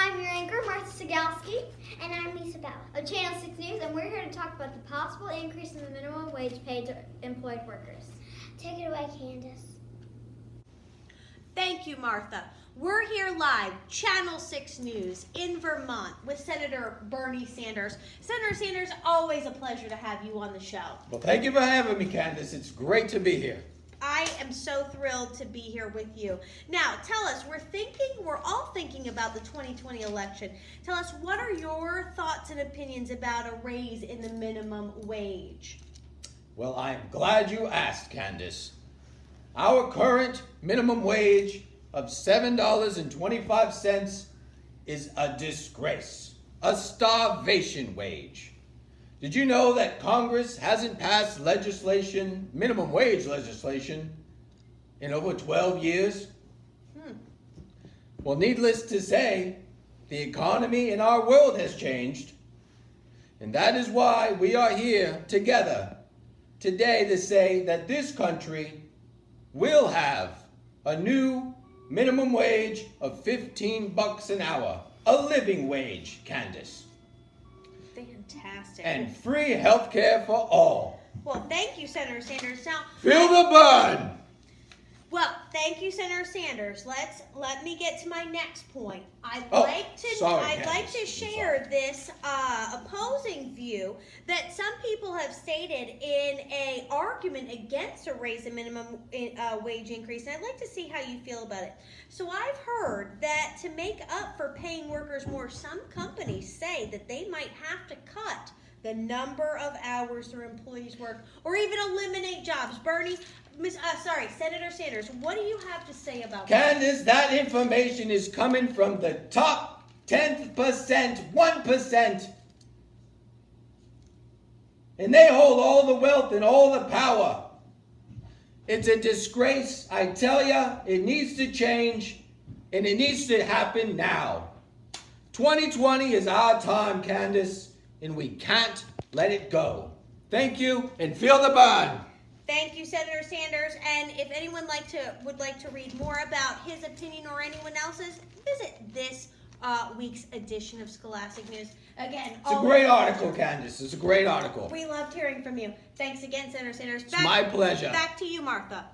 I'm your anchor, Martha Sigalski, And I'm Lisa Bell. of Channel 6 News, and we're here to talk about the possible increase in the minimum wage paid to employed workers. Take it away, Candace. Thank you, Martha. We're here live, Channel 6 News in Vermont with Senator Bernie Sanders. Senator Sanders, always a pleasure to have you on the show. Well, thank you for having me, Candace. It's great to be here. I am so thrilled to be here with you. Now, tell us, we're all thinking about the 2020 election. Tell us, what are your thoughts and opinions about a raise in the minimum wage? Well, I'm glad you asked, Candace. Our current minimum wage of $7.25 is a disgrace, a starvation wage. Did you know that Congress hasn't passed legislation, minimum wage legislation, in over 12 years? Well, needless to say, the economy in our world has changed. And that is why we are here together today to say that this country will have a new minimum wage of $15 an hour, a living wage, Candace. Fantastic. And free health care for all. Well, thank you, Senator Sanders. Now, Feel the burn! well, thank you, Senator Sanders. Let me get to my next point. I'd Oh, like to Candace. share this opposing view that some people have stated in a argument against a raise in minimum wage increase, and I'd like to see how you feel about it. So I've heard that to make up for paying workers more, some companies say that they might have to cut the number of hours their employees work, or even eliminate jobs. Bernie, Senator Sanders, what do you have to say about that? Candace, that information is coming from the top 10%, 1%. And they hold all the wealth and all the power. It's a disgrace. I tell ya, it needs to change, and it needs to happen now. 2020 is our time, Candace, and we can't let it go. Thank you, and feel the burn. Thank you, Senator Sanders. And if anyone would like to read more about his opinion or anyone else's, visit this week's edition of Scholastic News. Again, It's a great article, Candace. It's a great article. We loved hearing from you. Thanks again, Senator Sanders. It's my pleasure. Back to you, Martha.